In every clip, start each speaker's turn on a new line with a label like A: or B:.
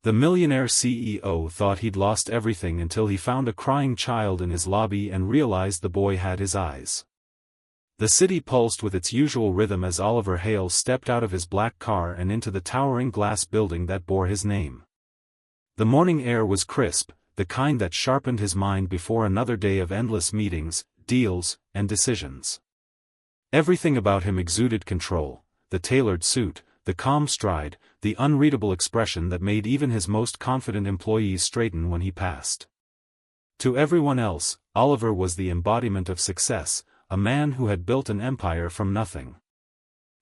A: The millionaire CEO thought he'd lost everything until he found a crying child in his lobby and realized the boy had his eyes. The city pulsed with its usual rhythm as Oliver Hale stepped out of his black car and into the towering glass building that bore his name. The morning air was crisp, the kind that sharpened his mind before another day of endless meetings, deals, and decisions. Everything about him exuded control: the tailored suit, the calm stride, the unreadable expression that made even his most confident employees straighten when he passed. To everyone else, Oliver was the embodiment of success, a man who had built an empire from nothing.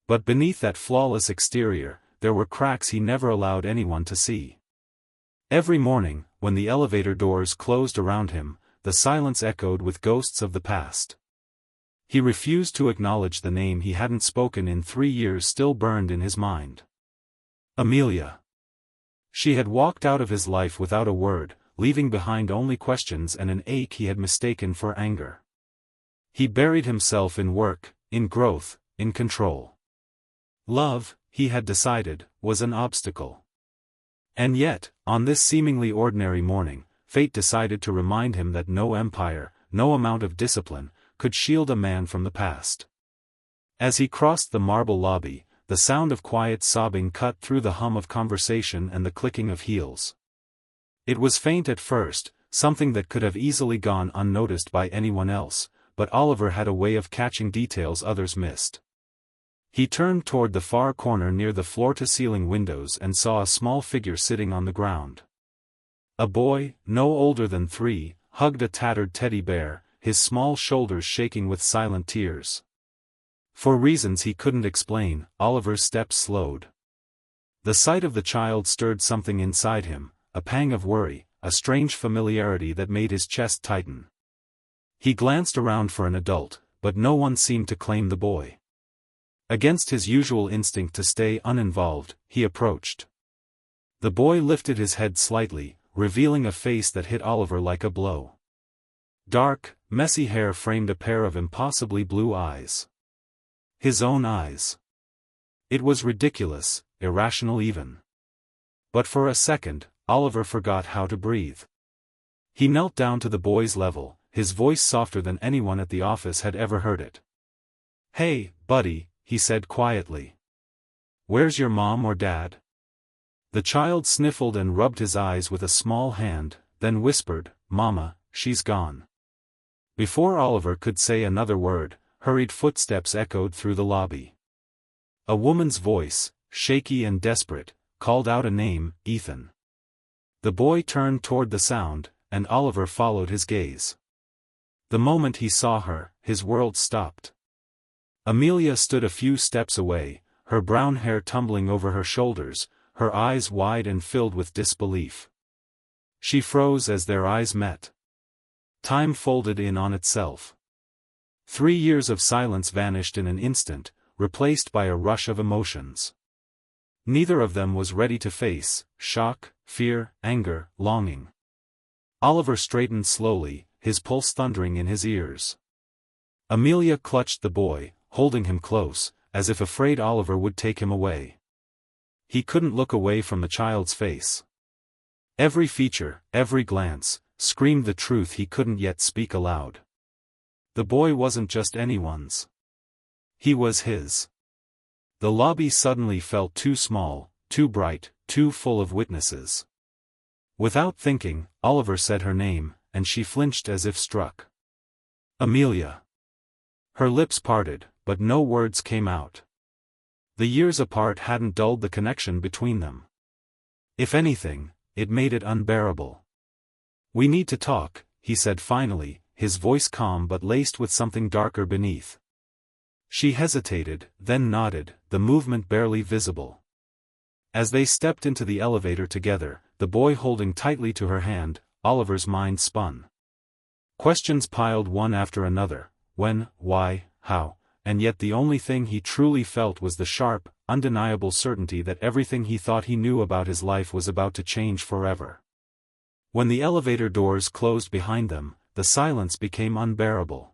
A: But beneath that flawless exterior, there were cracks he never allowed anyone to see. Every morning, when the elevator doors closed around him, the silence echoed with ghosts of the past. He refused to acknowledge the name he hadn't spoken in 3 years still burned in his mind. Amelia. She had walked out of his life without a word, leaving behind only questions and an ache he had mistaken for anger. He buried himself in work, in growth, in control. Love, he had decided, was an obstacle. And yet, on this seemingly ordinary morning, fate decided to remind him that no empire, no amount of discipline, could shield a man from the past. As he crossed the marble lobby, the sound of quiet sobbing cut through the hum of conversation and the clicking of heels. It was faint at first, something that could have easily gone unnoticed by anyone else, but Oliver had a way of catching details others missed. He turned toward the far corner near the floor-to-ceiling windows and saw a small figure sitting on the ground. A boy, no older than 3, hugged a tattered teddy bear, his small shoulders shaking with silent tears. For reasons he couldn't explain, Oliver's steps slowed. The sight of the child stirred something inside him, a pang of worry, a strange familiarity that made his chest tighten. He glanced around for an adult, but no one seemed to claim the boy. Against his usual instinct to stay uninvolved, he approached. The boy lifted his head slightly, revealing a face that hit Oliver like a blow. Dark, messy hair framed a pair of impossibly blue eyes. His own eyes. It was ridiculous, irrational even. But for a second, Oliver forgot how to breathe. He knelt down to the boy's level, his voice softer than anyone at the office had ever heard it. "Hey, buddy," he said quietly. "Where's your mom or dad?" The child sniffled and rubbed his eyes with a small hand, then whispered, "Mama, she's gone." Before Oliver could say another word, hurried footsteps echoed through the lobby. A woman's voice, shaky and desperate, called out a name, "Ethan." The boy turned toward the sound, and Oliver followed his gaze. The moment he saw her, his world stopped. Amelia stood a few steps away, her brown hair tumbling over her shoulders, her eyes wide and filled with disbelief. She froze as their eyes met. Time folded in on itself. 3 years of silence vanished in an instant, replaced by a rush of emotions. Neither of them was ready to face shock, fear, anger, longing. Oliver straightened slowly, his pulse thundering in his ears. Amelia clutched the boy, holding him close, as if afraid Oliver would take him away. He couldn't look away from the child's face. Every feature, every glance, screamed the truth he couldn't yet speak aloud. The boy wasn't just anyone's. He was his. The lobby suddenly felt too small, too bright, too full of witnesses. Without thinking, Oliver said her name, and she flinched as if struck. "Amelia." Her lips parted, but no words came out. The years apart hadn't dulled the connection between them. If anything, it made it unbearable. "We need to talk," he said finally, his voice calm but laced with something darker beneath. She hesitated, then nodded, the movement barely visible. As they stepped into the elevator together, the boy holding tightly to her hand, Oliver's mind spun. Questions piled one after another: when, why, how, and yet the only thing he truly felt was the sharp, undeniable certainty that everything he thought he knew about his life was about to change forever. When the elevator doors closed behind them, the silence became unbearable.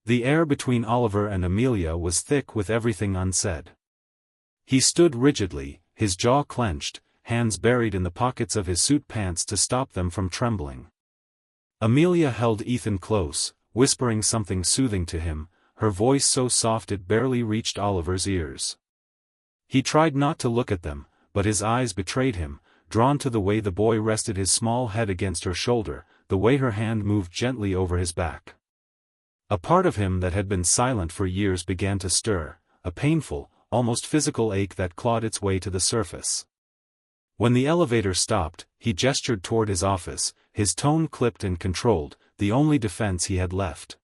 A: The air between Oliver and Amelia was thick with everything unsaid. He stood rigidly, his jaw clenched, hands buried in the pockets of his suit pants to stop them from trembling. Amelia held Ethan close, whispering something soothing to him, her voice so soft it barely reached Oliver's ears. He tried not to look at them, but his eyes betrayed him, drawn to the way the boy rested his small head against her shoulder, the way her hand moved gently over his back. A part of him that had been silent for years began to stir, a painful, almost physical ache that clawed its way to the surface. When the elevator stopped, he gestured toward his office, his tone clipped and controlled, the only defense he had left.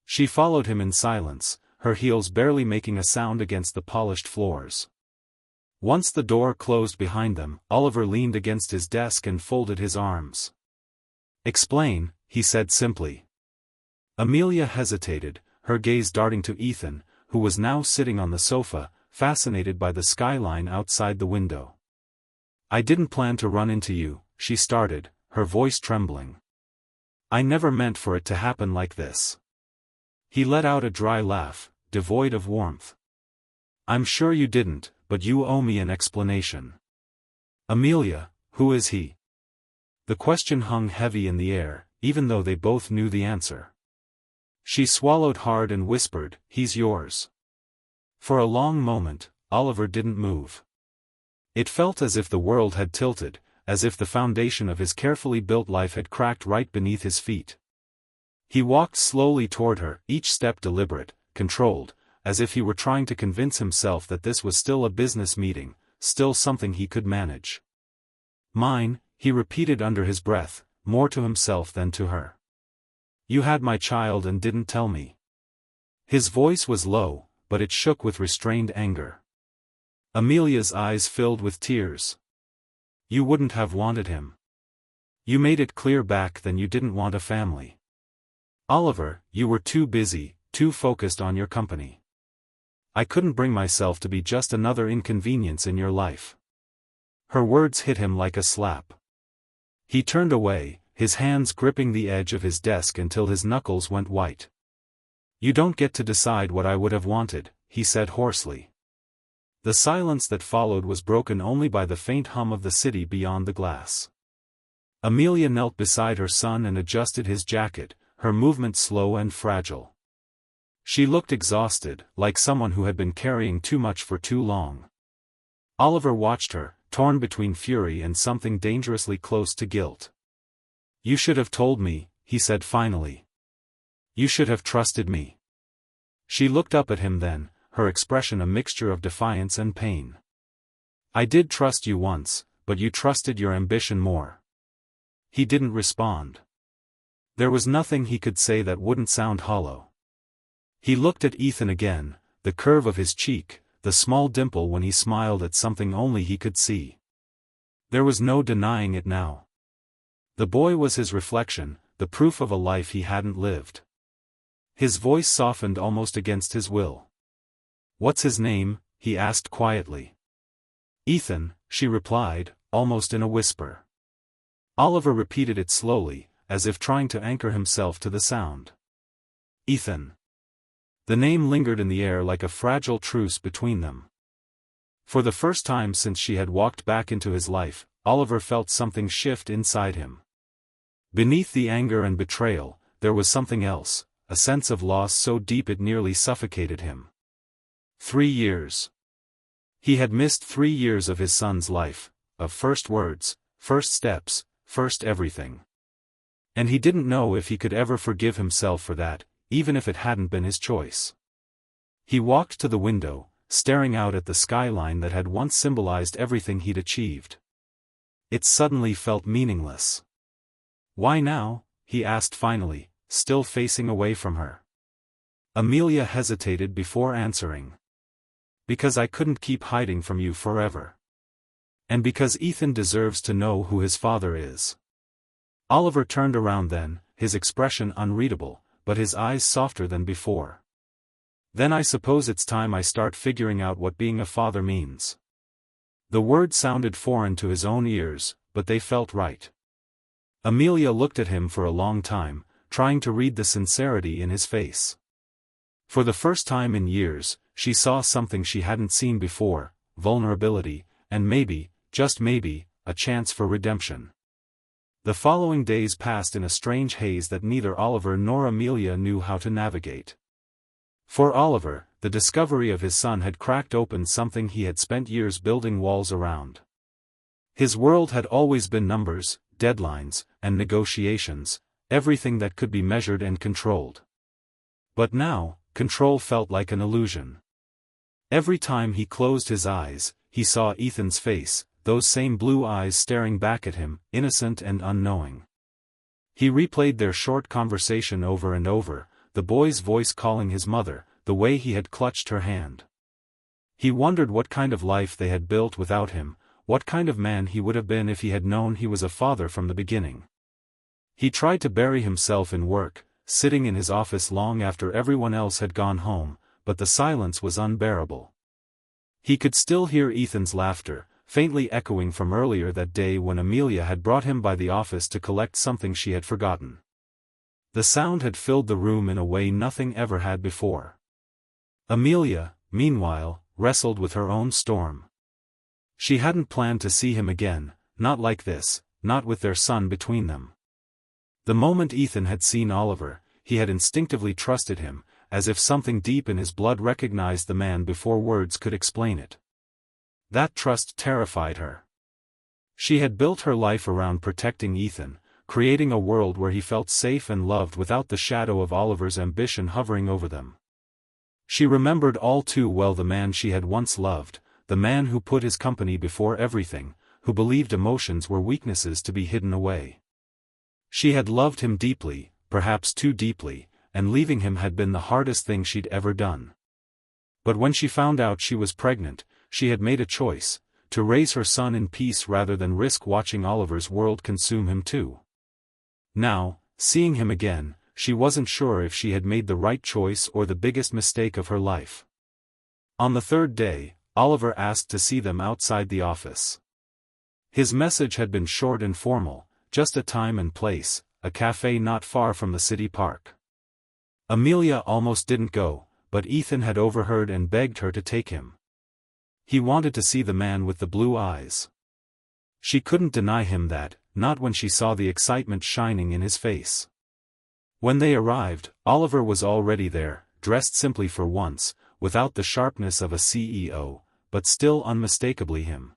A: She followed him in silence, her heels barely making a sound against the polished floors. Once the door closed behind them, Oliver leaned against his desk and folded his arms. "Explain," he said simply. Amelia hesitated, her gaze darting to Ethan, who was now sitting on the sofa, fascinated by the skyline outside the window. "I didn't plan to run into you," she started, her voice trembling. "I never meant for it to happen like this." He let out a dry laugh, devoid of warmth. "I'm sure you didn't, but you owe me an explanation." "Amelia, who is he?" The question hung heavy in the air, even though they both knew the answer. She swallowed hard and whispered, "He's yours." For a long moment, Oliver didn't move. It felt as if the world had tilted, as if the foundation of his carefully built life had cracked right beneath his feet. He walked slowly toward her, each step deliberate, controlled, as if he were trying to convince himself that this was still a business meeting, still something he could manage. "Mine," he repeated under his breath, more to himself than to her. "You had my child and didn't tell me." His voice was low, but it shook with restrained anger. Amelia's eyes filled with tears. "You wouldn't have wanted him. You made it clear back then you didn't want a family. Oliver, you were too busy, too focused on your company. I couldn't bring myself to be just another inconvenience in your life." Her words hit him like a slap. He turned away, his hands gripping the edge of his desk until his knuckles went white. "You don't get to decide what I would have wanted," he said hoarsely. The silence that followed was broken only by the faint hum of the city beyond the glass. Amelia knelt beside her son and adjusted his jacket, her movement slow and fragile. She looked exhausted, like someone who had been carrying too much for too long. Oliver watched her, torn between fury and something dangerously close to guilt. "You should have told me," he said finally. "You should have trusted me." She looked up at him then, her expression a mixture of defiance and pain. "I did trust you once, but you trusted your ambition more." He didn't respond. There was nothing he could say that wouldn't sound hollow. He looked at Ethan again, the curve of his cheek, the small dimple when he smiled at something only he could see. There was no denying it now. The boy was his reflection, the proof of a life he hadn't lived. His voice softened almost against his will. "What's his name?" he asked quietly. "Ethan," she replied, almost in a whisper. Oliver repeated it slowly, as if trying to anchor himself to the sound. "Ethan." The name lingered in the air like a fragile truce between them. For the first time since she had walked back into his life, Oliver felt something shift inside him. Beneath the anger and betrayal, there was something else, a sense of loss so deep it nearly suffocated him. 3 years. He had missed 3 years of his son's life, of first words, first steps, first everything. And he didn't know if he could ever forgive himself for that, even if it hadn't been his choice. He walked to the window, staring out at the skyline that had once symbolized everything he'd achieved. It suddenly felt meaningless. "Why now?" he asked finally, still facing away from her. Amelia hesitated before answering. "Because I couldn't keep hiding from you forever. And because Ethan deserves to know who his father is." Oliver turned around then, his expression unreadable, but his eyes softer than before. "Then I suppose it's time I start figuring out what being a father means." The word sounded foreign to his own ears, but they felt right. Amelia looked at him for a long time, trying to read the sincerity in his face. For the first time in years, she saw something she hadn't seen before, vulnerability, and maybe, just maybe, a chance for redemption. The following days passed in a strange haze that neither Oliver nor Amelia knew how to navigate. For Oliver, the discovery of his son had cracked open something he had spent years building walls around. His world had always been numbers, deadlines, and negotiations, everything that could be measured and controlled. But now, control felt like an illusion. Every time he closed his eyes, he saw Ethan's face, those same blue eyes staring back at him, innocent and unknowing. He replayed their short conversation over and over, the boy's voice calling his mother, the way he had clutched her hand. He wondered what kind of life they had built without him, what kind of man he would have been if he had known he was a father from the beginning. He tried to bury himself in work, sitting in his office long after everyone else had gone home, but the silence was unbearable. He could still hear Ethan's laughter, faintly echoing from earlier that day when Amelia had brought him by the office to collect something she had forgotten. The sound had filled the room in a way nothing ever had before. Amelia, meanwhile, wrestled with her own storm. She hadn't planned to see him again, not like this, not with their son between them. The moment Ethan had seen Oliver, he had instinctively trusted him, as if something deep in his blood recognized the man before words could explain it. That trust terrified her. She had built her life around protecting Ethan, creating a world where he felt safe and loved without the shadow of Oliver's ambition hovering over them. She remembered all too well the man she had once loved, the man who put his company before everything, who believed emotions were weaknesses to be hidden away. She had loved him deeply, perhaps too deeply, and leaving him had been the hardest thing she'd ever done. But when she found out she was pregnant, she had made a choice, to raise her son in peace rather than risk watching Oliver's world consume him too. Now, seeing him again, she wasn't sure if she had made the right choice or the biggest mistake of her life. On the third day, Oliver asked to see them outside the office. His message had been short and formal, just a time and place, a cafe not far from the city park. Amelia almost didn't go, but Ethan had overheard and begged her to take him. He wanted to see the man with the blue eyes. She couldn't deny him that, not when she saw the excitement shining in his face. When they arrived, Oliver was already there, dressed simply for once, without the sharpness of a CEO, but still unmistakably him.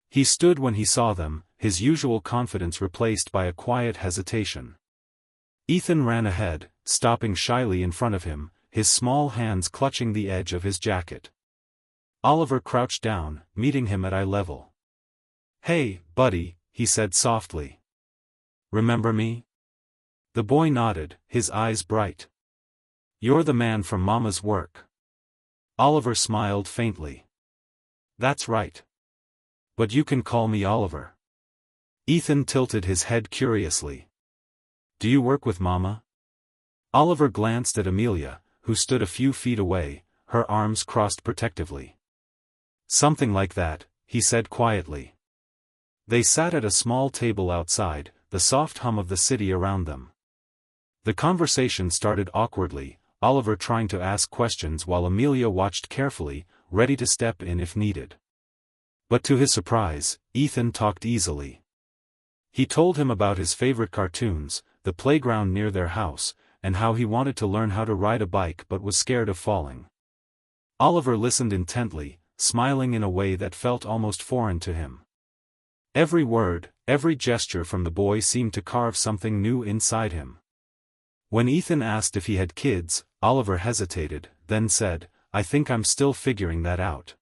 A: He stood when he saw them, his usual confidence replaced by a quiet hesitation. Ethan ran ahead, stopping shyly in front of him, his small hands clutching the edge of his jacket. Oliver crouched down, meeting him at eye level. "Hey, buddy," he said softly. "Remember me?" The boy nodded, his eyes bright. "You're the man from Mama's work." Oliver smiled faintly. "That's right. But you can call me Oliver." Ethan tilted his head curiously. "Do you work with Mama?" Oliver glanced at Amelia, who stood a few feet away, her arms crossed protectively. "Something like that," he said quietly. They sat at a small table outside, the soft hum of the city around them. The conversation started awkwardly, Oliver trying to ask questions while Amelia watched carefully, ready to step in if needed. But to his surprise, Ethan talked easily. He told him about his favorite cartoons, the playground near their house, and how he wanted to learn how to ride a bike but was scared of falling. Oliver listened intently, smiling in a way that felt almost foreign to him. Every word, every gesture from the boy seemed to carve something new inside him. When Ethan asked if he had kids, Oliver hesitated, then said, "I think I'm still figuring that out."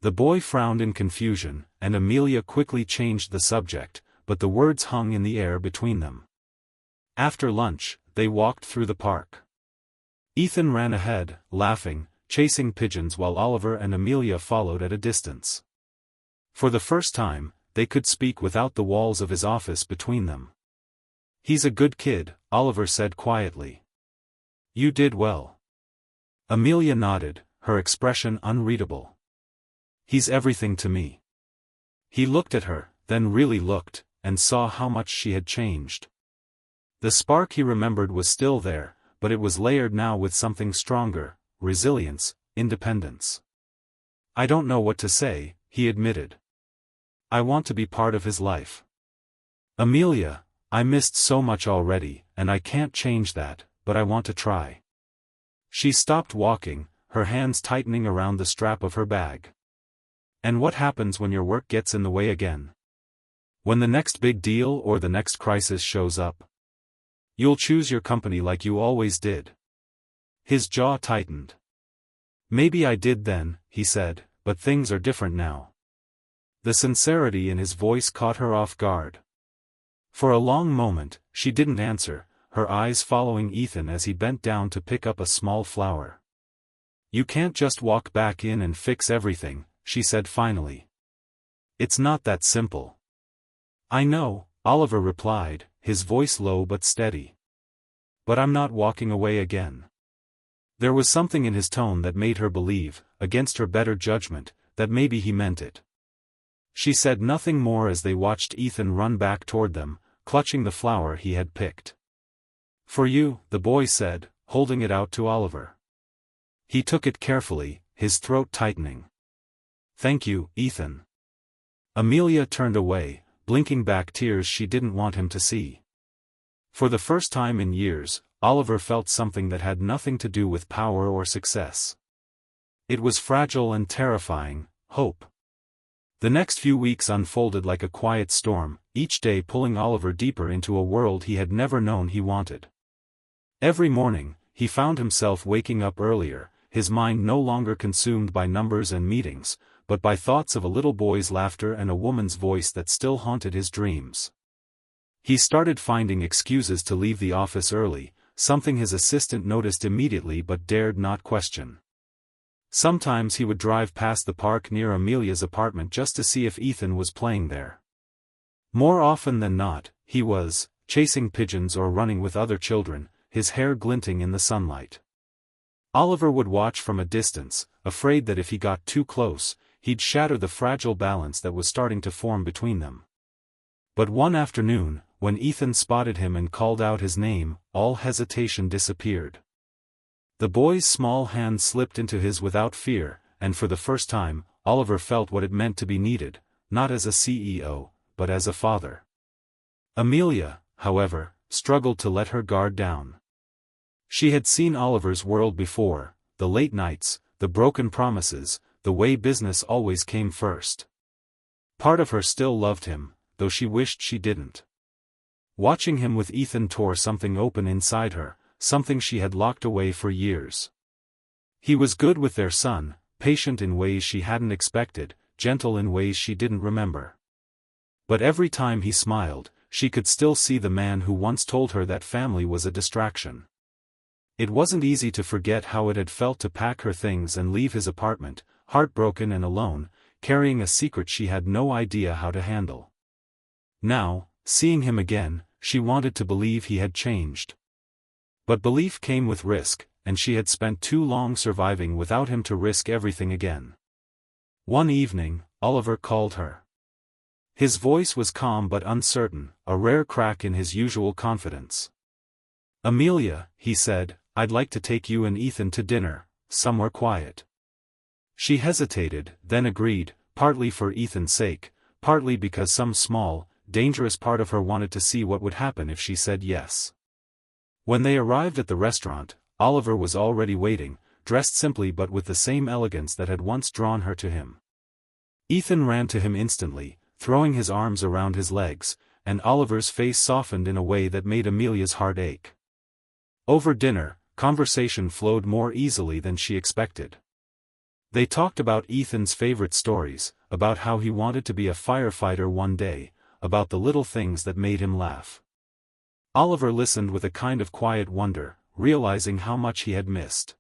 A: The boy frowned in confusion, and Amelia quickly changed the subject, but the words hung in the air between them. After lunch, they walked through the park. Ethan ran ahead, laughing, chasing pigeons while Oliver and Amelia followed at a distance. For the first time, they could speak without the walls of his office between them. "He's a good kid," Oliver said quietly. "You did well." Amelia nodded, her expression unreadable. "He's everything to me." He looked at her, then really looked, and saw how much she had changed. The spark he remembered was still there, but it was layered now with something stronger, resilience, independence. "I don't know what to say," he admitted. I want to be part of his life. Amelia, I missed so much already, and I can't change that, but I want to try. She stopped walking, her hands tightening around the strap of her bag. And what happens when your work gets in the way again? When the next big deal or the next crisis shows up? You'll choose your company like you always did. His jaw tightened. Maybe I did then, he said, but things are different now. The sincerity in his voice caught her off guard. For a long moment, she didn't answer, her eyes following Ethan as he bent down to pick up a small flower. You can't just walk back in and fix everything, she said finally. It's not that simple. I know, Oliver replied, his voice low but steady. But I'm not walking away again. There was something in his tone that made her believe, against her better judgment, that maybe he meant it. She said nothing more as they watched Ethan run back toward them, clutching the flower he had picked. For you, the boy said, holding it out to Oliver. He took it carefully, his throat tightening. Thank you, Ethan. Amelia turned away, blinking back tears she didn't want him to see. For the first time in years, Oliver felt something that had nothing to do with power or success. It was fragile and terrifying, hope. The next few weeks unfolded like a quiet storm, each day pulling Oliver deeper into a world he had never known he wanted. Every morning, he found himself waking up earlier, his mind no longer consumed by numbers and meetings, but by thoughts of a little boy's laughter and a woman's voice that still haunted his dreams. He started finding excuses to leave the office early, something his assistant noticed immediately but dared not question. Sometimes he would drive past the park near Amelia's apartment just to see if Ethan was playing there. More often than not, he was, chasing pigeons or running with other children, his hair glinting in the sunlight. Oliver would watch from a distance, afraid that if he got too close, he'd shatter the fragile balance that was starting to form between them. But one afternoon, when Ethan spotted him and called out his name, all hesitation disappeared. The boy's small hand slipped into his without fear, and for the first time, Oliver felt what it meant to be needed, not as a CEO, but as a father. Amelia, however, struggled to let her guard down. She had seen Oliver's world before, the late nights, the broken promises, the way business always came first. Part of her still loved him, though she wished she didn't. Watching him with Ethan tore something open inside her, something she had locked away for years. He was good with their son, patient in ways she hadn't expected, gentle in ways she didn't remember. But every time he smiled, she could still see the man who once told her that family was a distraction. It wasn't easy to forget how it had felt to pack her things and leave his apartment, heartbroken and alone, carrying a secret she had no idea how to handle. Now, seeing him again, she wanted to believe he had changed. But belief came with risk, and she had spent too long surviving without him to risk everything again. One evening, Oliver called her. His voice was calm but uncertain, a rare crack in his usual confidence. Amelia, he said, I'd like to take you and Ethan to dinner, somewhere quiet. She hesitated, then agreed, partly for Ethan's sake, partly because some small, dangerous part of her wanted to see what would happen if she said yes. When they arrived at the restaurant, Oliver was already waiting, dressed simply but with the same elegance that had once drawn her to him. Ethan ran to him instantly, throwing his arms around his legs, and Oliver's face softened in a way that made Amelia's heart ache. Over dinner, conversation flowed more easily than she expected. They talked about Ethan's favorite stories, about how he wanted to be a firefighter one day, about the little things that made him laugh. Oliver listened with a kind of quiet wonder, realizing how much he had missed.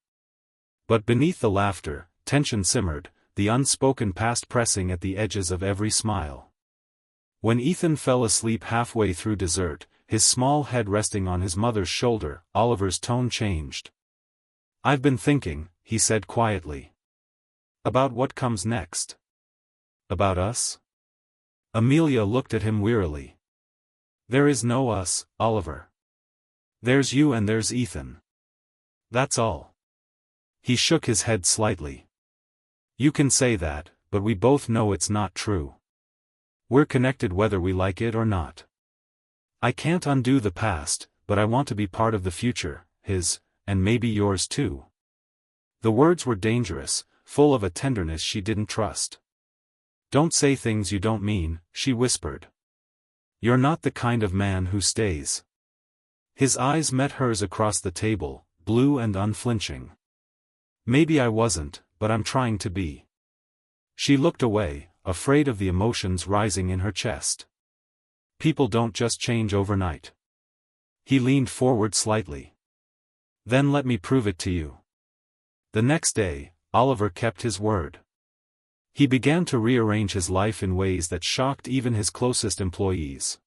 A: But beneath the laughter, tension simmered, the unspoken past pressing at the edges of every smile. When Ethan fell asleep halfway through dessert, his small head resting on his mother's shoulder, Oliver's tone changed. I've been thinking, he said quietly. About what comes next. About us? Amelia looked at him wearily. There is no us, Oliver. There's you and there's Ethan. That's all. He shook his head slightly. You can say that, but we both know it's not true. We're connected whether we like it or not. I can't undo the past, but I want to be part of the future, his, and maybe yours too. The words were dangerous, full of a tenderness she didn't trust. Don't say things you don't mean, she whispered. You're not the kind of man who stays. His eyes met hers across the table, blue and unflinching. Maybe I wasn't, but I'm trying to be. She looked away, afraid of the emotions rising in her chest. People don't just change overnight. He leaned forward slightly. Then let me prove it to you. The next day, Oliver kept his word. He began to rearrange his life in ways that shocked even his closest employees.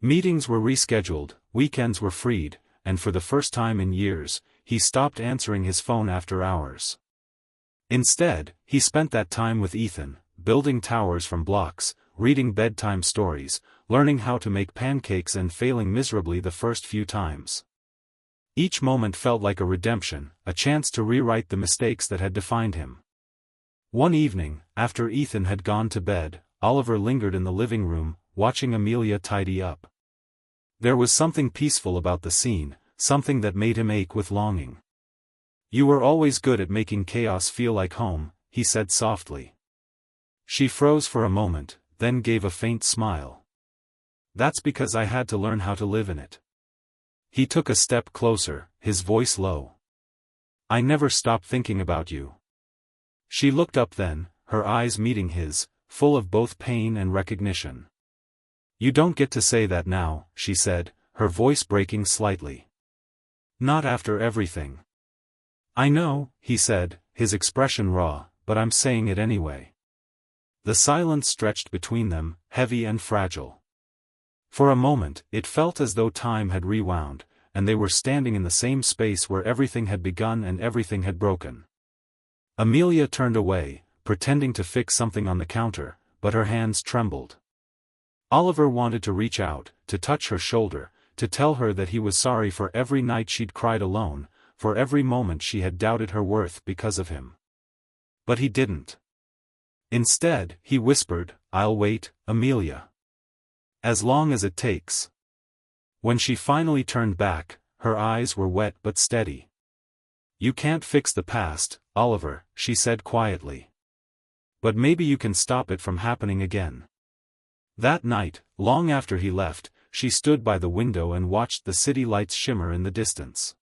A: Meetings were rescheduled, weekends were freed, and for the first time in years, he stopped answering his phone after hours. Instead, he spent that time with Ethan, building towers from blocks, reading bedtime stories, learning how to make pancakes and failing miserably the first few times. Each moment felt like a redemption, a chance to rewrite the mistakes that had defined him. One evening, after Ethan had gone to bed, Oliver lingered in the living room, watching Amelia tidy up. There was something peaceful about the scene, something that made him ache with longing. You were always good at making chaos feel like home, he said softly. She froze for a moment, then gave a faint smile. That's because I had to learn how to live in it. He took a step closer, his voice low. I never stopped thinking about you. She looked up then, her eyes meeting his, full of both pain and recognition. You don't get to say that now, she said, her voice breaking slightly. Not after everything. I know, he said, his expression raw, but I'm saying it anyway. The silence stretched between them, heavy and fragile. For a moment, it felt as though time had rewound, and they were standing in the same space where everything had begun and everything had broken. Amelia turned away, pretending to fix something on the counter, but her hands trembled. Oliver wanted to reach out, to touch her shoulder, to tell her that he was sorry for every night she'd cried alone, for every moment she had doubted her worth because of him. But he didn't. Instead, he whispered, I'll wait, Amelia. As long as it takes. When she finally turned back, her eyes were wet but steady. You can't fix the past, Oliver, she said quietly. But maybe you can stop it from happening again. That night, long after he left, she stood by the window and watched the city lights shimmer in the distance.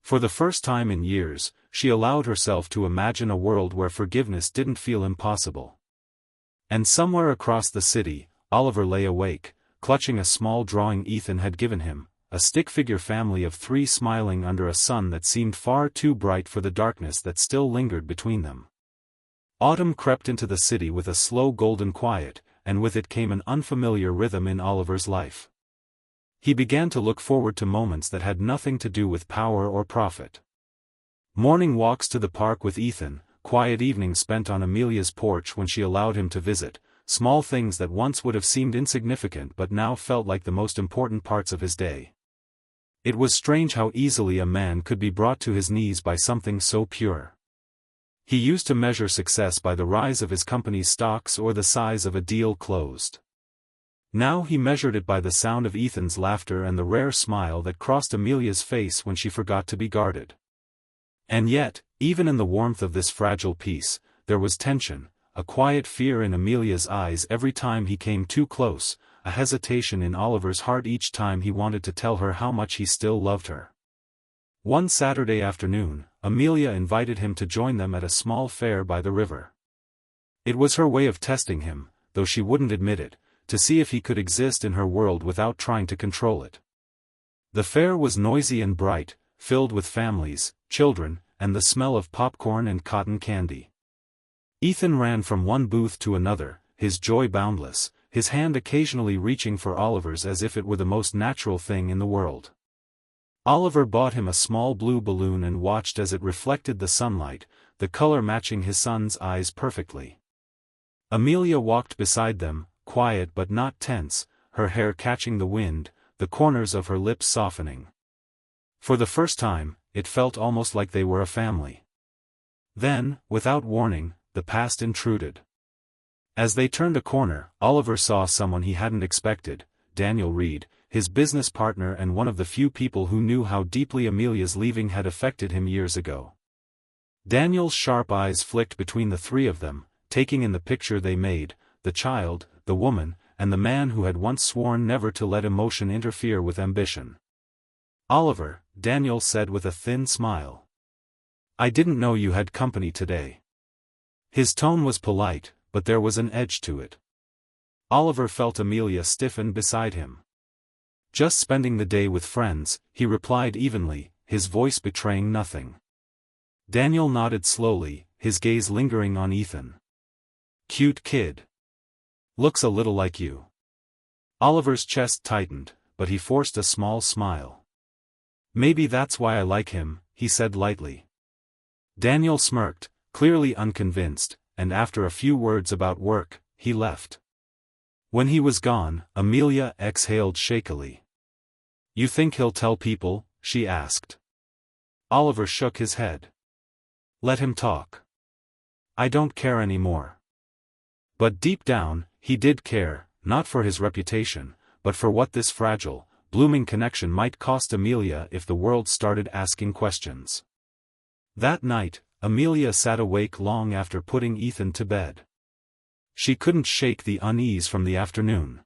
A: For the first time in years, she allowed herself to imagine a world where forgiveness didn't feel impossible. And somewhere across the city, Oliver lay awake, clutching a small drawing Ethan had given him, a stick-figure family of 3 smiling under a sun that seemed far too bright for the darkness that still lingered between them. Autumn crept into the city with a slow golden quiet, and with it came an unfamiliar rhythm in Oliver's life. He began to look forward to moments that had nothing to do with power or profit. Morning walks to the park with Ethan, quiet evenings spent on Amelia's porch when she allowed him to visit, small things that once would have seemed insignificant but now felt like the most important parts of his day. It was strange how easily a man could be brought to his knees by something so pure. He used to measure success by the rise of his company's stocks or the size of a deal closed. Now he measured it by the sound of Ethan's laughter and the rare smile that crossed Amelia's face when she forgot to be guarded. And yet, even in the warmth of this fragile peace, there was tension, a quiet fear in Amelia's eyes every time he came too close, a hesitation in Oliver's heart each time he wanted to tell her how much he still loved her. One Saturday afternoon, Amelia invited him to join them at a small fair by the river. It was her way of testing him, though she wouldn't admit it, to see if he could exist in her world without trying to control it. The fair was noisy and bright, filled with families, children, and the smell of popcorn and cotton candy. Ethan ran from one booth to another, his joy boundless, his hand occasionally reaching for Oliver's as if it were the most natural thing in the world. Oliver bought him a small blue balloon and watched as it reflected the sunlight, the color matching his son's eyes perfectly. Amelia walked beside them, quiet but not tense, her hair catching the wind, the corners of her lips softening. For the first time, it felt almost like they were a family. Then, without warning, the past intruded. As they turned a corner, Oliver saw someone he hadn't expected, Daniel Reed, his business partner and one of the few people who knew how deeply Amelia's leaving had affected him years ago. Daniel's sharp eyes flicked between the three of them, taking in the picture they made, the child, the woman, and the man who had once sworn never to let emotion interfere with ambition. "Oliver," Daniel said with a thin smile. "I didn't know you had company today." His tone was polite, but there was an edge to it. Oliver felt Amelia stiffen beside him. "Just spending the day with friends," he replied evenly, his voice betraying nothing. Daniel nodded slowly, his gaze lingering on Ethan. "Cute kid. Looks a little like you." Oliver's chest tightened, but he forced a small smile. "Maybe that's why I like him," he said lightly. Daniel smirked, clearly unconvinced, and after a few words about work, he left. When he was gone, Amelia exhaled shakily. "You think he'll tell people?" she asked. Oliver shook his head. "Let him talk. I don't care anymore." But deep down, he did care, not for his reputation, but for what this fragile, blooming connection might cost Amelia if the world started asking questions. That night, Amelia sat awake long after putting Ethan to bed. She couldn't shake the unease from the afternoon.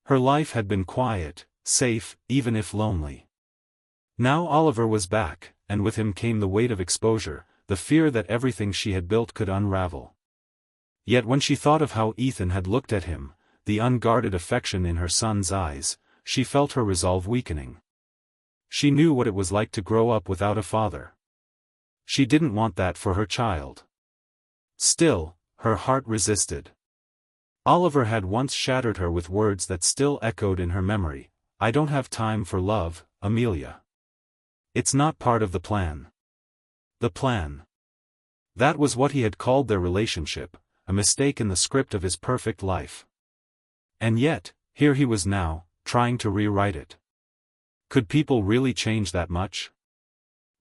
A: Her life had been quiet, safe, even if lonely. Now Oliver was back, and with him came the weight of exposure, the fear that everything she had built could unravel. Yet when she thought of how Ethan had looked at him, the unguarded affection in her son's eyes, she felt her resolve weakening. She knew what it was like to grow up without a father. She didn't want that for her child. Still, her heart resisted. Oliver had once shattered her with words that still echoed in her memory. "I don't have time for love, Amelia. It's not part of the plan." The plan. That was what he had called their relationship, a mistake in the script of his perfect life. And yet, here he was now, trying to rewrite it. Could people really change that much?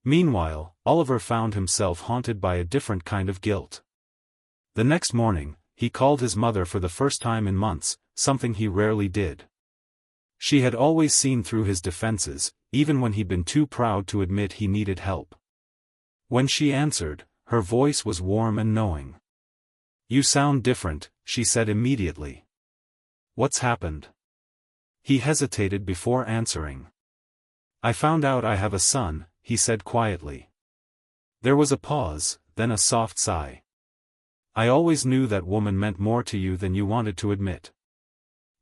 A: Meanwhile, Oliver found himself haunted by a different kind of guilt. The next morning, he called his mother for the first time in months, something he rarely did. She had always seen through his defenses, even when he'd been too proud to admit he needed help. When she answered, her voice was warm and knowing. "You sound different," she said immediately. "What's happened?" He hesitated before answering. "I found out I have a son," he said quietly. There was a pause, then a soft sigh. "I always knew that woman meant more to you than you wanted to admit."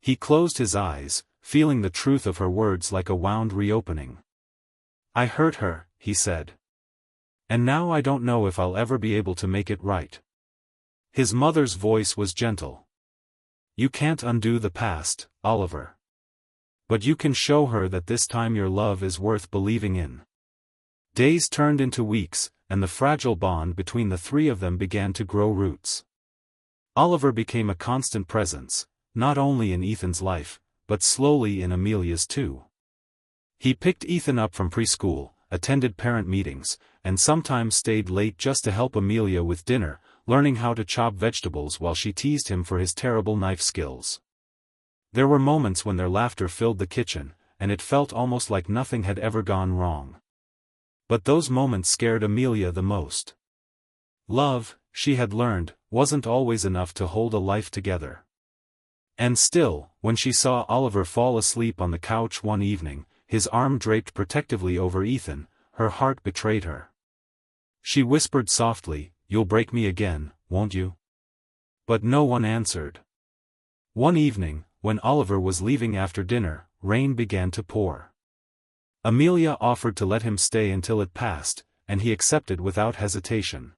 A: He closed his eyes, feeling the truth of her words like a wound reopening. "I hurt her," he said. "And now I don't know if I'll ever be able to make it right." His mother's voice was gentle. "You can't undo the past, Oliver. But you can show her that this time your love is worth believing in." Days turned into weeks, and the fragile bond between the three of them began to grow roots. Oliver became a constant presence, not only in Ethan's life, but slowly in Amelia's too. He picked Ethan up from preschool, attended parent meetings, and sometimes stayed late just to help Amelia with dinner, learning how to chop vegetables while she teased him for his terrible knife skills. There were moments when their laughter filled the kitchen, and it felt almost like nothing had ever gone wrong. But those moments scared Amelia the most. Love, she had learned, wasn't always enough to hold a life together. And still, when she saw Oliver fall asleep on the couch one evening, his arm draped protectively over Ethan, her heart betrayed her. She whispered softly, "You'll break me again, won't you?" But no one answered. One evening, when Oliver was leaving after dinner, rain began to pour. Amelia offered to let him stay until it passed, and he accepted without hesitation.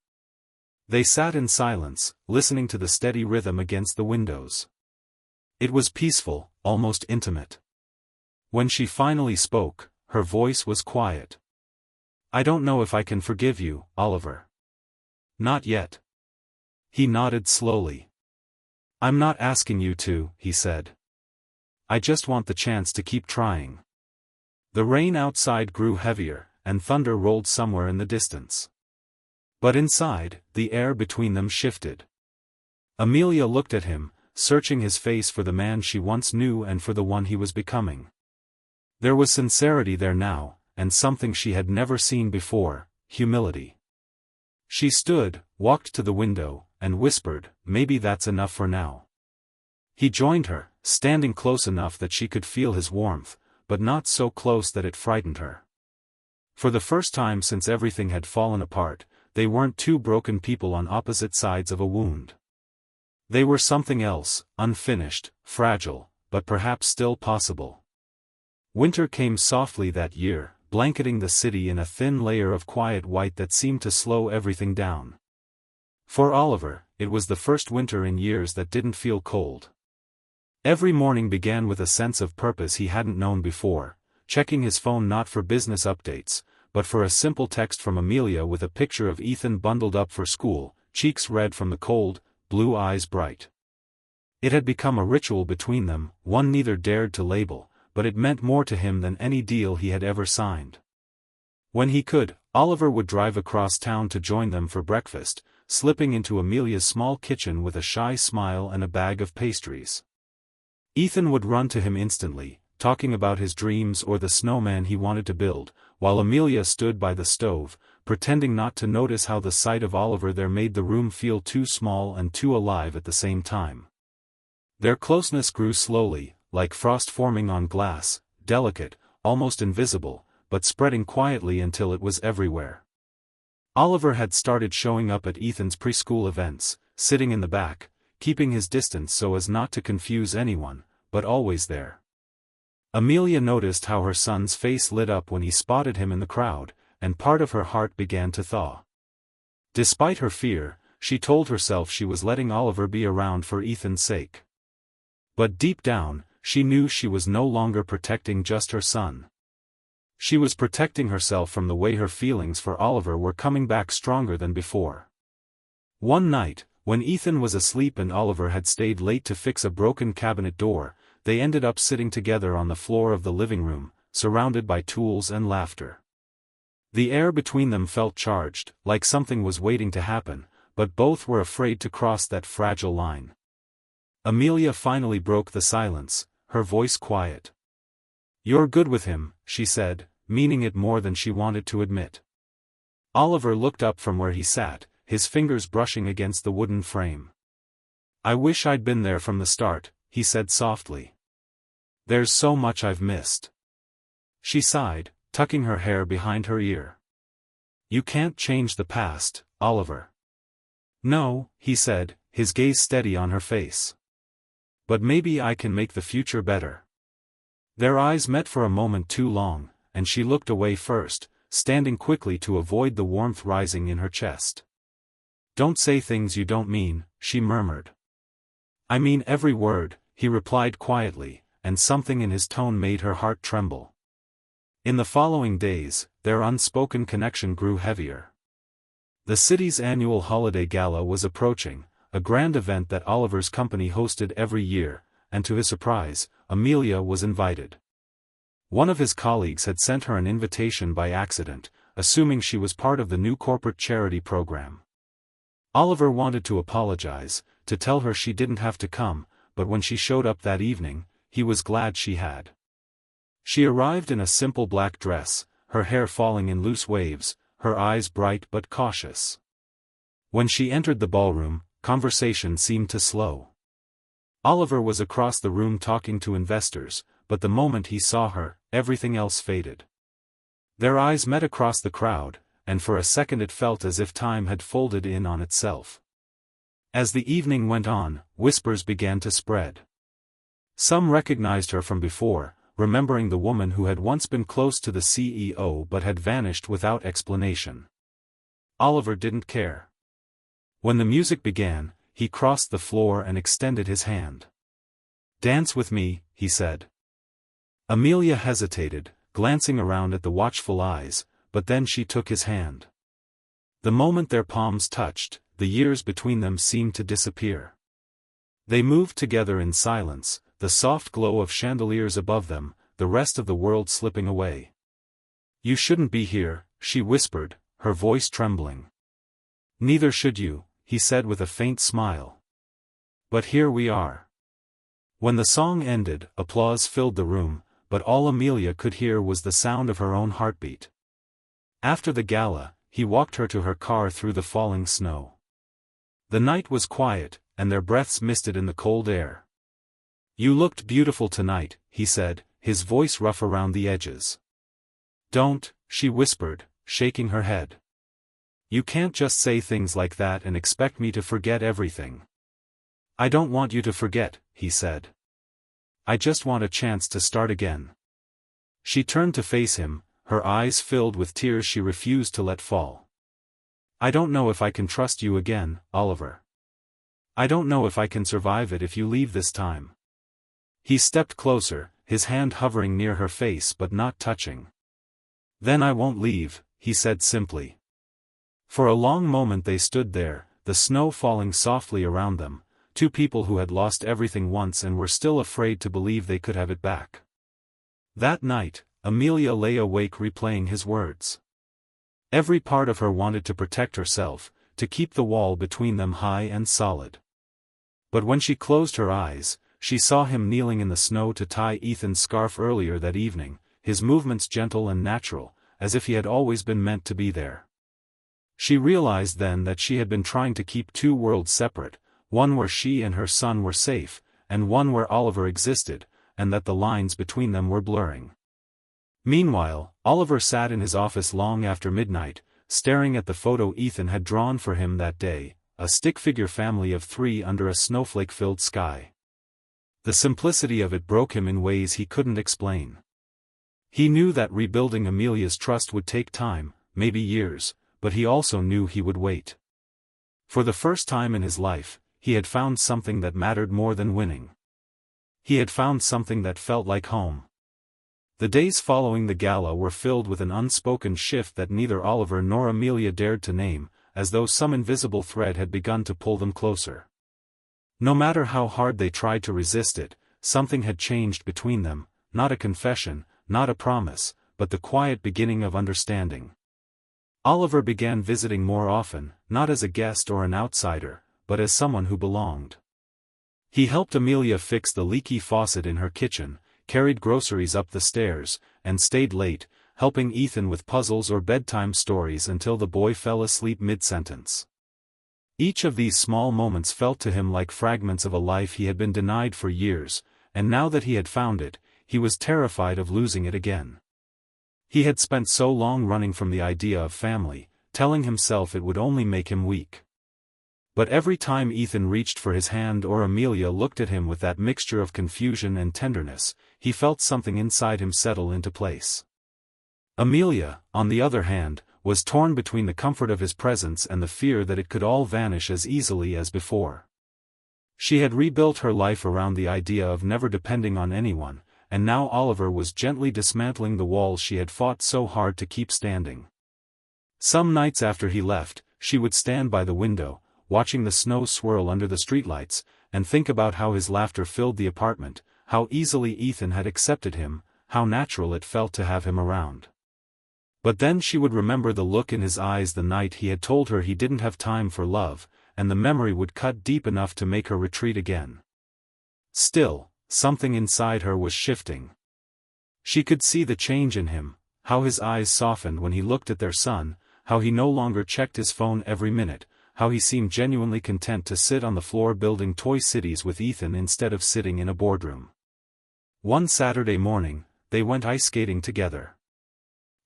A: They sat in silence, listening to the steady rhythm against the windows. It was peaceful, almost intimate. When she finally spoke, her voice was quiet. "I don't know if I can forgive you, Oliver." "Not yet." He nodded slowly. "I'm not asking you to," he said. "I just want the chance to keep trying." The rain outside grew heavier, and thunder rolled somewhere in the distance. But inside, the air between them shifted. Amelia looked at him, searching his face for the man she once knew and for the one he was becoming. There was sincerity there now, and something she had never seen before, humility. She stood, walked to the window, and whispered, "Maybe that's enough for now." He joined her, standing close enough that she could feel his warmth, but not so close that it frightened her. For the first time since everything had fallen apart, they weren't two broken people on opposite sides of a wound. They were something else, unfinished, fragile, but perhaps still possible. Winter came softly that year, blanketing the city in a thin layer of quiet white that seemed to slow everything down. For Oliver, it was the first winter in years that didn't feel cold. Every morning began with a sense of purpose he hadn't known before, checking his phone not for business updates, but for a simple text from Amelia with a picture of Ethan bundled up for school, cheeks red from the cold, blue eyes bright. It had become a ritual between them, one neither dared to label, but it meant more to him than any deal he had ever signed. When he could, Oliver would drive across town to join them for breakfast, slipping into Amelia's small kitchen with a shy smile and a bag of pastries. Ethan would run to him instantly, talking about his dreams or the snowman he wanted to build, while Amelia stood by the stove, pretending not to notice how the sight of Oliver there made the room feel too small and too alive at the same time. Their closeness grew slowly, like frost forming on glass, delicate, almost invisible, but spreading quietly until it was everywhere. Oliver had started showing up at Ethan's preschool events, sitting in the back, keeping his distance so as not to confuse anyone, but always there. Amelia noticed how her son's face lit up when he spotted him in the crowd, and part of her heart began to thaw. Despite her fear, she told herself she was letting Oliver be around for Ethan's sake. But deep down, she knew she was no longer protecting just her son. She was protecting herself from the way her feelings for Oliver were coming back stronger than before. One night, when Ethan was asleep and Oliver had stayed late to fix a broken cabinet door, they ended up sitting together on the floor of the living room, surrounded by tools and laughter. The air between them felt charged, like something was waiting to happen, but both were afraid to cross that fragile line. Amelia finally broke the silence, her voice quiet. "You're good with him," she said, meaning it more than she wanted to admit. Oliver looked up from where he sat, his fingers brushing against the wooden frame. "I wish I'd been there from the start," he said softly. "There's so much I've missed." She sighed, tucking her hair behind her ear. "You can't change the past, Oliver." "No," he said, his gaze steady on her face. "But maybe I can make the future better." Their eyes met for a moment too long, and she looked away first, standing quickly to avoid the warmth rising in her chest. "Don't say things you don't mean," she murmured. "I mean every word," he replied quietly, and something in his tone made her heart tremble. In the following days, their unspoken connection grew heavier. The city's annual holiday gala was approaching, a grand event that Oliver's company hosted every year, and to his surprise, Amelia was invited. One of his colleagues had sent her an invitation by accident, assuming she was part of the new corporate charity program. Oliver wanted to apologize, to tell her she didn't have to come, but when she showed up that evening, he was glad she had. She arrived in a simple black dress, her hair falling in loose waves, her eyes bright but cautious. When she entered the ballroom, conversation seemed to slow. Oliver was across the room talking to investors, but the moment he saw her, everything else faded. Their eyes met across the crowd, and for a second it felt as if time had folded in on itself. As the evening went on, whispers began to spread. Some recognized her from before, remembering the woman who had once been close to the CEO but had vanished without explanation. Oliver didn't care. When the music began, he crossed the floor and extended his hand. "Dance with me," he said. Amelia hesitated, glancing around at the watchful eyes, but then she took his hand. The moment their palms touched, the years between them seemed to disappear. They moved together in silence, the soft glow of chandeliers above them, the rest of the world slipping away. "You shouldn't be here," she whispered, her voice trembling. "Neither should you," he said with a faint smile. But here we are. When the song ended, applause filled the room, but all Amelia could hear was the sound of her own heartbeat. After the gala, he walked her to her car through the falling snow. The night was quiet, and their breaths misted in the cold air. "You looked beautiful tonight," he said, his voice rough around the edges. "Don't," she whispered, shaking her head. "You can't just say things like that and expect me to forget everything." "I don't want you to forget," he said. "I just want a chance to start again." She turned to face him, her eyes filled with tears she refused to let fall. "I don't know if I can trust you again, Oliver. I don't know if I can survive it if you leave this time." He stepped closer, his hand hovering near her face but not touching. "Then I won't leave," he said simply. For a long moment they stood there, the snow falling softly around them, two people who had lost everything once and were still afraid to believe they could have it back. That night, Amelia lay awake replaying his words. Every part of her wanted to protect herself, to keep the wall between them high and solid. But when she closed her eyes, she saw him kneeling in the snow to tie Ethan's scarf earlier that evening, his movements gentle and natural, as if he had always been meant to be there. She realized then that she had been trying to keep two worlds separate, one where she and her son were safe, and one where Oliver existed, and that the lines between them were blurring. Meanwhile, Oliver sat in his office long after midnight, staring at the photo Ethan had drawn for him that day, a stick-figure family of three under a snowflake-filled sky. The simplicity of it broke him in ways he couldn't explain. He knew that rebuilding Amelia's trust would take time, maybe years, but he also knew he would wait. For the first time in his life, he had found something that mattered more than winning. He had found something that felt like home. The days following the gala were filled with an unspoken shift that neither Oliver nor Amelia dared to name, as though some invisible thread had begun to pull them closer. No matter how hard they tried to resist it, something had changed between them, not a confession, not a promise, but the quiet beginning of understanding. Oliver began visiting more often, not as a guest or an outsider, but as someone who belonged. He helped Amelia fix the leaky faucet in her kitchen, carried groceries up the stairs, and stayed late, helping Ethan with puzzles or bedtime stories until the boy fell asleep mid-sentence. Each of these small moments felt to him like fragments of a life he had been denied for years, and now that he had found it, he was terrified of losing it again. He had spent so long running from the idea of family, telling himself it would only make him weak. But every time Ethan reached for his hand or Amelia looked at him with that mixture of confusion and tenderness, he felt something inside him settle into place. Amelia, on the other hand, was torn between the comfort of his presence and the fear that it could all vanish as easily as before. She had rebuilt her life around the idea of never depending on anyone, and now Oliver was gently dismantling the walls she had fought so hard to keep standing. Some nights after he left, she would stand by the window, watching the snow swirl under the streetlights, and think about how his laughter filled the apartment, how easily Ethan had accepted him, how natural it felt to have him around. But then she would remember the look in his eyes the night he had told her he didn't have time for love, and the memory would cut deep enough to make her retreat again. Still, something inside her was shifting. She could see the change in him, how his eyes softened when he looked at their son, how he no longer checked his phone every minute, how he seemed genuinely content to sit on the floor building toy cities with Ethan instead of sitting in a boardroom. One Saturday morning, they went ice skating together.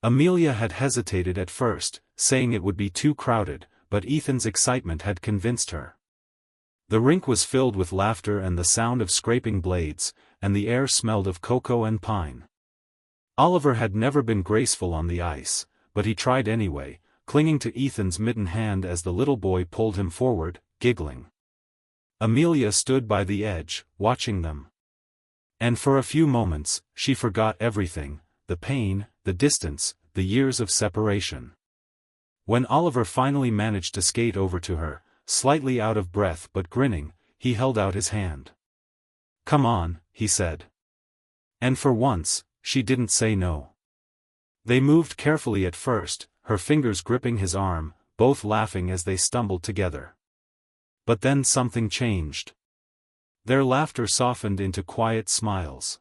A: Amelia had hesitated at first, saying it would be too crowded, but Ethan's excitement had convinced her. The rink was filled with laughter and the sound of scraping blades, and the air smelled of cocoa and pine. Oliver had never been graceful on the ice, but he tried anyway, clinging to Ethan's mittened hand as the little boy pulled him forward, giggling. Amelia stood by the edge, watching them. And for a few moments, she forgot everything, the pain, the distance, the years of separation. When Oliver finally managed to skate over to her, slightly out of breath but grinning, he held out his hand. "Come on," he said. And for once, she didn't say no. They moved carefully at first, her fingers gripping his arm, both laughing as they stumbled together. But then something changed. Their laughter softened into quiet smiles.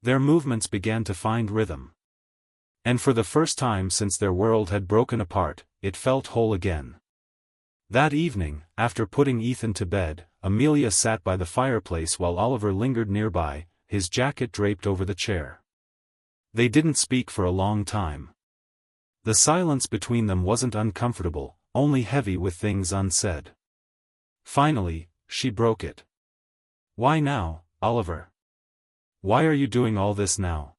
A: Their movements began to find rhythm. And for the first time since their world had broken apart, it felt whole again. That evening, after putting Ethan to bed, Amelia sat by the fireplace while Oliver lingered nearby, his jacket draped over the chair. They didn't speak for a long time. The silence between them wasn't uncomfortable, only heavy with things unsaid. Finally, she broke it. "Why now, Oliver? Why are you doing all this now?"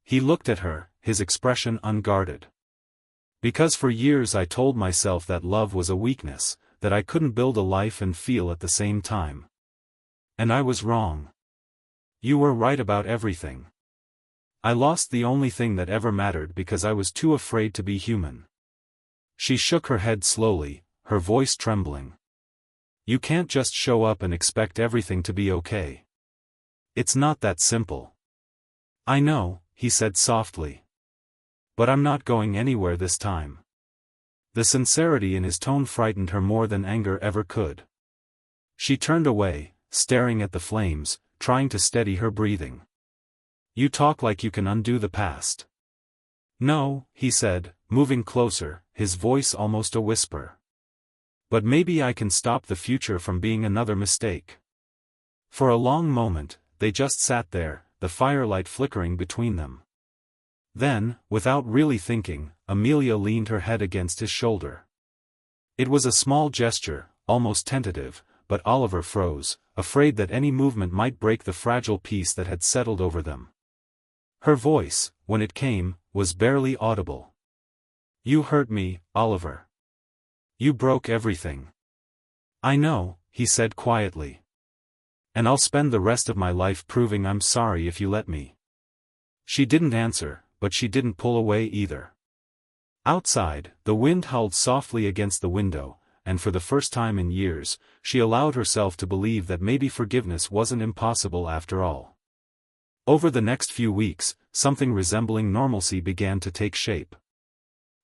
A: He looked at her, his expression unguarded. "Because for years I told myself that love was a weakness, that I couldn't build a life and feel at the same time. And I was wrong. You were right about everything. I lost the only thing that ever mattered because I was too afraid to be human." She shook her head slowly, her voice trembling. "You can't just show up and expect everything to be okay. It's not that simple." "I know," he said softly. "But I'm not going anywhere this time." The sincerity in his tone frightened her more than anger ever could. She turned away, staring at the flames, trying to steady her breathing. "You talk like you can undo the past." "No," he said, moving closer, his voice almost a whisper. "But maybe I can stop the future from being another mistake." For a long moment, they just sat there, the firelight flickering between them. Then, without really thinking, Amelia leaned her head against his shoulder. It was a small gesture, almost tentative, but Oliver froze, afraid that any movement might break the fragile peace that had settled over them. Her voice, when it came, was barely audible. "You hurt me, Oliver. You broke everything." "I know," he said quietly. "And I'll spend the rest of my life proving I'm sorry if you let me." She didn't answer, but she didn't pull away either. Outside, the wind howled softly against the window, and for the first time in years, she allowed herself to believe that maybe forgiveness wasn't impossible after all. Over the next few weeks, something resembling normalcy began to take shape.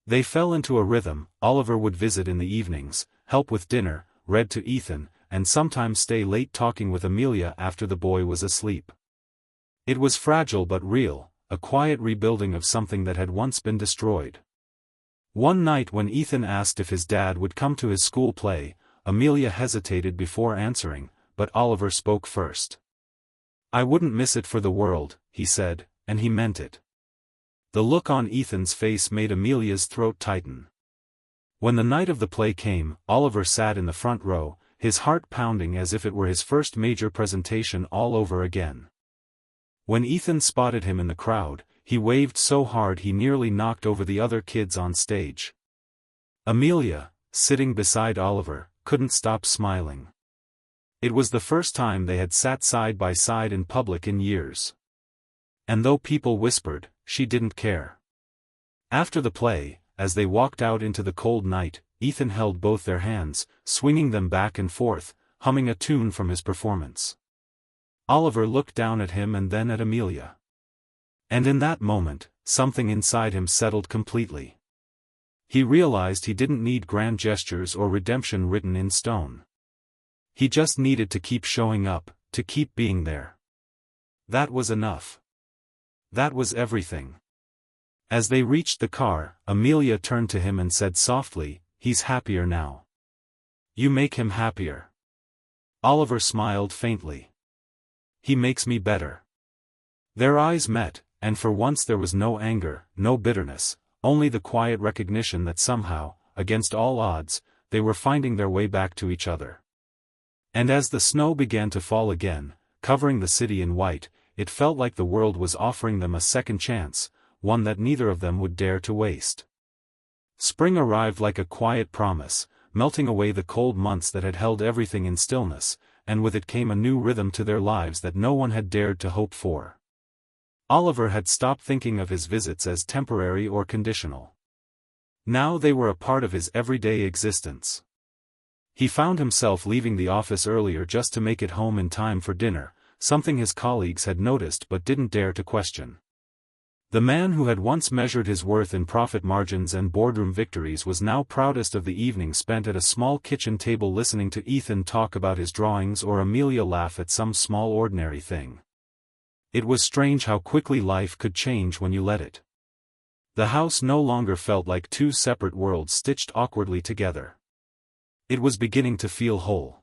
A: They fell into a rhythm. Oliver would visit in the evenings, help with dinner, read to Ethan, and sometimes stay late talking with Amelia after the boy was asleep. It was fragile but real, a quiet rebuilding of something that had once been destroyed. One night when Ethan asked if his dad would come to his school play, Amelia hesitated before answering, but Oliver spoke first. "I wouldn't miss it for the world," he said, and he meant it. The look on Ethan's face made Amelia's throat tighten. When the night of the play came, Oliver sat in the front row, his heart pounding as if it were his first major presentation all over again. When Ethan spotted him in the crowd, he waved so hard he nearly knocked over the other kids on stage. Amelia, sitting beside Oliver, couldn't stop smiling. It was the first time they had sat side by side in public in years. And though people whispered, she didn't care. After the play, as they walked out into the cold night, Ethan held both their hands, swinging them back and forth, humming a tune from his performance. Oliver looked down at him and then at Amelia. And in that moment, something inside him settled completely. He realized he didn't need grand gestures or redemption written in stone. He just needed to keep showing up, to keep being there. That was enough. That was everything. As they reached the car, Amelia turned to him and said softly, "He's happier now. You make him happier." Oliver smiled faintly. "He makes me better." Their eyes met, and for once there was no anger, no bitterness, only the quiet recognition that somehow, against all odds, they were finding their way back to each other. And as the snow began to fall again, covering the city in white, it felt like the world was offering them a second chance, one that neither of them would dare to waste. Spring arrived like a quiet promise, melting away the cold months that had held everything in stillness, and with it came a new rhythm to their lives that no one had dared to hope for. Oliver had stopped thinking of his visits as temporary or conditional. Now they were a part of his everyday existence. He found himself leaving the office earlier just to make it home in time for dinner, something his colleagues had noticed but didn't dare to question. The man who had once measured his worth in profit margins and boardroom victories was now proudest of the evening spent at a small kitchen table listening to Ethan talk about his drawings or Amelia laugh at some small ordinary thing. It was strange how quickly life could change when you let it. The house no longer felt like two separate worlds stitched awkwardly together. It was beginning to feel whole.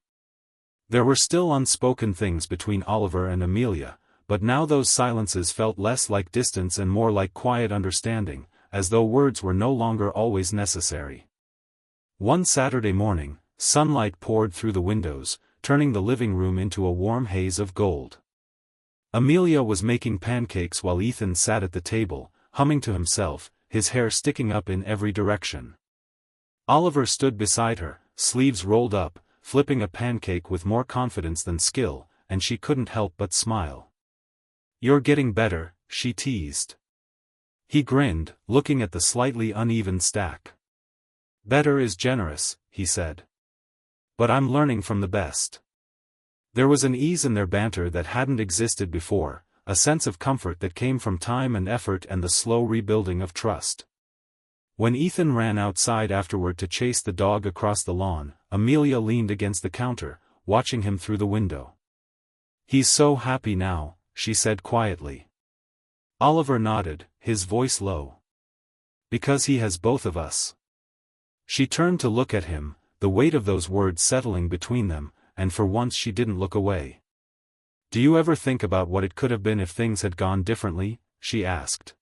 A: There were still unspoken things between Oliver and Amelia, but now those silences felt less like distance and more like quiet understanding, as though words were no longer always necessary. One Saturday morning, sunlight poured through the windows, turning the living room into a warm haze of gold. Amelia was making pancakes while Ethan sat at the table, humming to himself, his hair sticking up in every direction. Oliver stood beside her, sleeves rolled up, flipping a pancake with more confidence than skill, and she couldn't help but smile. "You're getting better," she teased. He grinned, looking at the slightly uneven stack. "Better is generous," he said. "But I'm learning from the best." There was an ease in their banter that hadn't existed before, a sense of comfort that came from time and effort and the slow rebuilding of trust. When Ethan ran outside afterward to chase the dog across the lawn, Amelia leaned against the counter, watching him through the window. "He's so happy now," she said quietly. Oliver nodded, his voice low. "Because he has both of us." She turned to look at him, the weight of those words settling between them, and for once she didn't look away. "Do you ever think about what it could have been if things had gone differently?" she asked.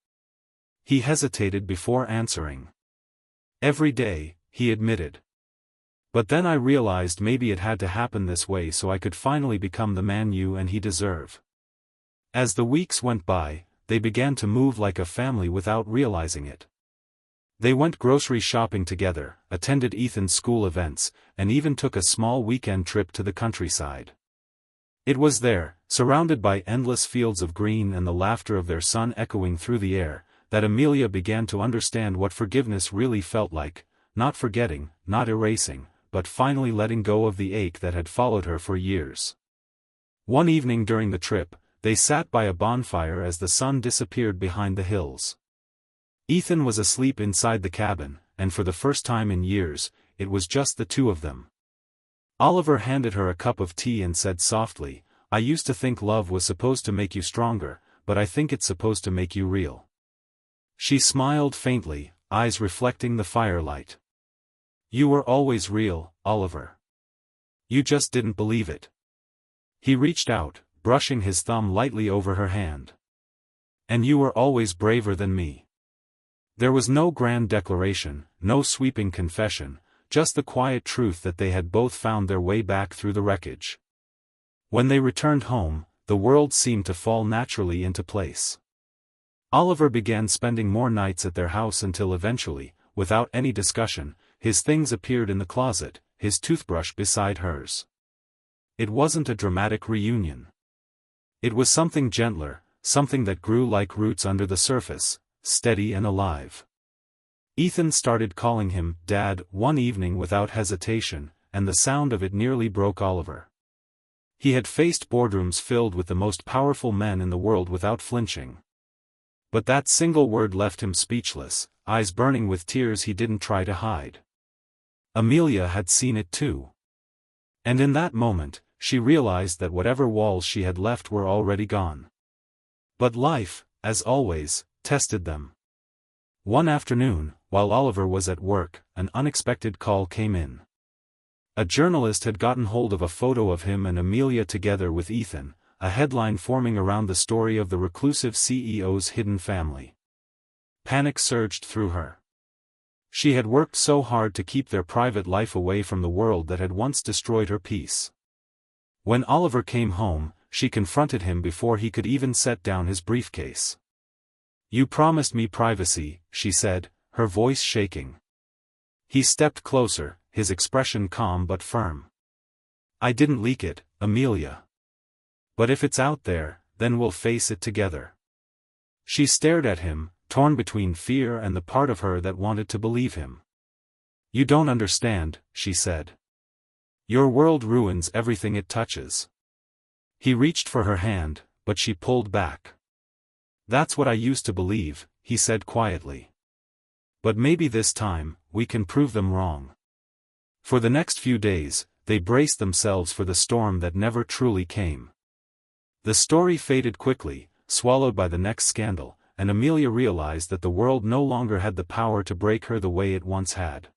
A: He hesitated before answering. "Every day," he admitted. "But then I realized maybe it had to happen this way so I could finally become the man you and he deserve." As the weeks went by, they began to move like a family without realizing it. They went grocery shopping together, attended Ethan's school events, and even took a small weekend trip to the countryside. It was there, surrounded by endless fields of green and the laughter of their son echoing through the air, that Amelia began to understand what forgiveness really felt like, not forgetting, not erasing, but finally letting go of the ache that had followed her for years. One evening during the trip, they sat by a bonfire as the sun disappeared behind the hills. Ethan was asleep inside the cabin, and for the first time in years, it was just the two of them. Oliver handed her a cup of tea and said softly, "I used to think love was supposed to make you stronger, but I think it's supposed to make you real." She smiled faintly, eyes reflecting the firelight. "You were always real, Oliver. You just didn't believe it." He reached out, brushing his thumb lightly over her hand. "And you were always braver than me." There was no grand declaration, no sweeping confession, just the quiet truth that they had both found their way back through the wreckage. When they returned home, the world seemed to fall naturally into place. Oliver began spending more nights at their house until eventually, without any discussion, his things appeared in the closet, his toothbrush beside hers. It wasn't a dramatic reunion. It was something gentler, something that grew like roots under the surface, steady and alive. Ethan started calling him Dad one evening without hesitation, and the sound of it nearly broke Oliver. He had faced boardrooms filled with the most powerful men in the world without flinching. But that single word left him speechless, eyes burning with tears he didn't try to hide. Amelia had seen it too. And in that moment, she realized that whatever walls she had left were already gone. But life, as always, tested them. One afternoon, while Oliver was at work, an unexpected call came in. A journalist had gotten hold of a photo of him and Amelia together with Ethan, a headline forming around the story of the reclusive CEO's hidden family. Panic surged through her. She had worked so hard to keep their private life away from the world that had once destroyed her peace. When Oliver came home, she confronted him before he could even set down his briefcase. "You promised me privacy," she said, her voice shaking. He stepped closer, his expression calm but firm. "I didn't leak it, Amelia. But if it's out there, then we'll face it together." She stared at him, torn between fear and the part of her that wanted to believe him. "You don't understand," she said. "Your world ruins everything it touches." He reached for her hand, but she pulled back. That's what I used to believe, he said quietly. But maybe this time, we can prove them wrong. For the next few days, they braced themselves for the storm that never truly came. The story faded quickly, swallowed by the next scandal, and Amelia realized that the world no longer had the power to break her the way it once had.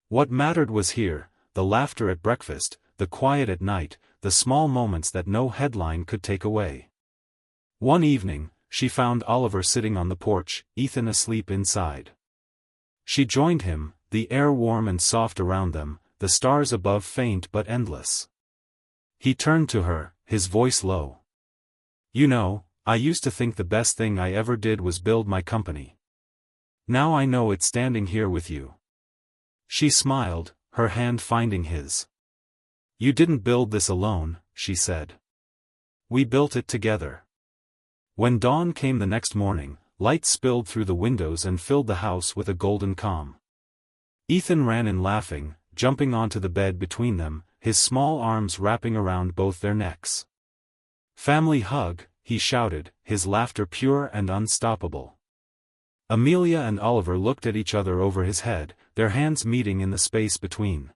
A: What mattered was here, the laughter at breakfast, the quiet at night, the small moments that no headline could take away. One evening, she found Oliver sitting on the porch, Ethan asleep inside. She joined him, the air warm and soft around them, the stars above faint but endless. He turned to her, his voice low. You know, I used to think the best thing I ever did was build my company. Now I know it's standing here with you. She smiled, her hand finding his. You didn't build this alone, she said. We built it together. When dawn came the next morning, light spilled through the windows and filled the house with a golden calm. Ethan ran in laughing, jumping onto the bed between them, his small arms wrapping around both their necks. Family hug, he shouted, his laughter pure and unstoppable. Amelia and Oliver looked at each other over his head, their hands meeting in the space between.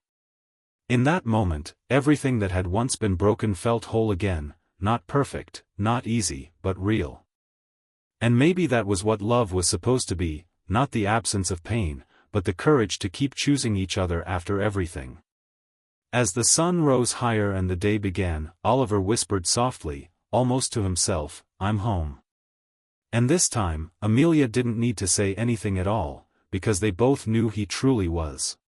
A: In that moment, everything that had once been broken felt whole again, not perfect, not easy, but real. And maybe that was what love was supposed to be, not the absence of pain, but the courage to keep choosing each other after everything. As the sun rose higher and the day began, Oliver whispered softly, almost to himself, I'm home. And this time, Amelia didn't need to say anything at all, because they both knew he truly was.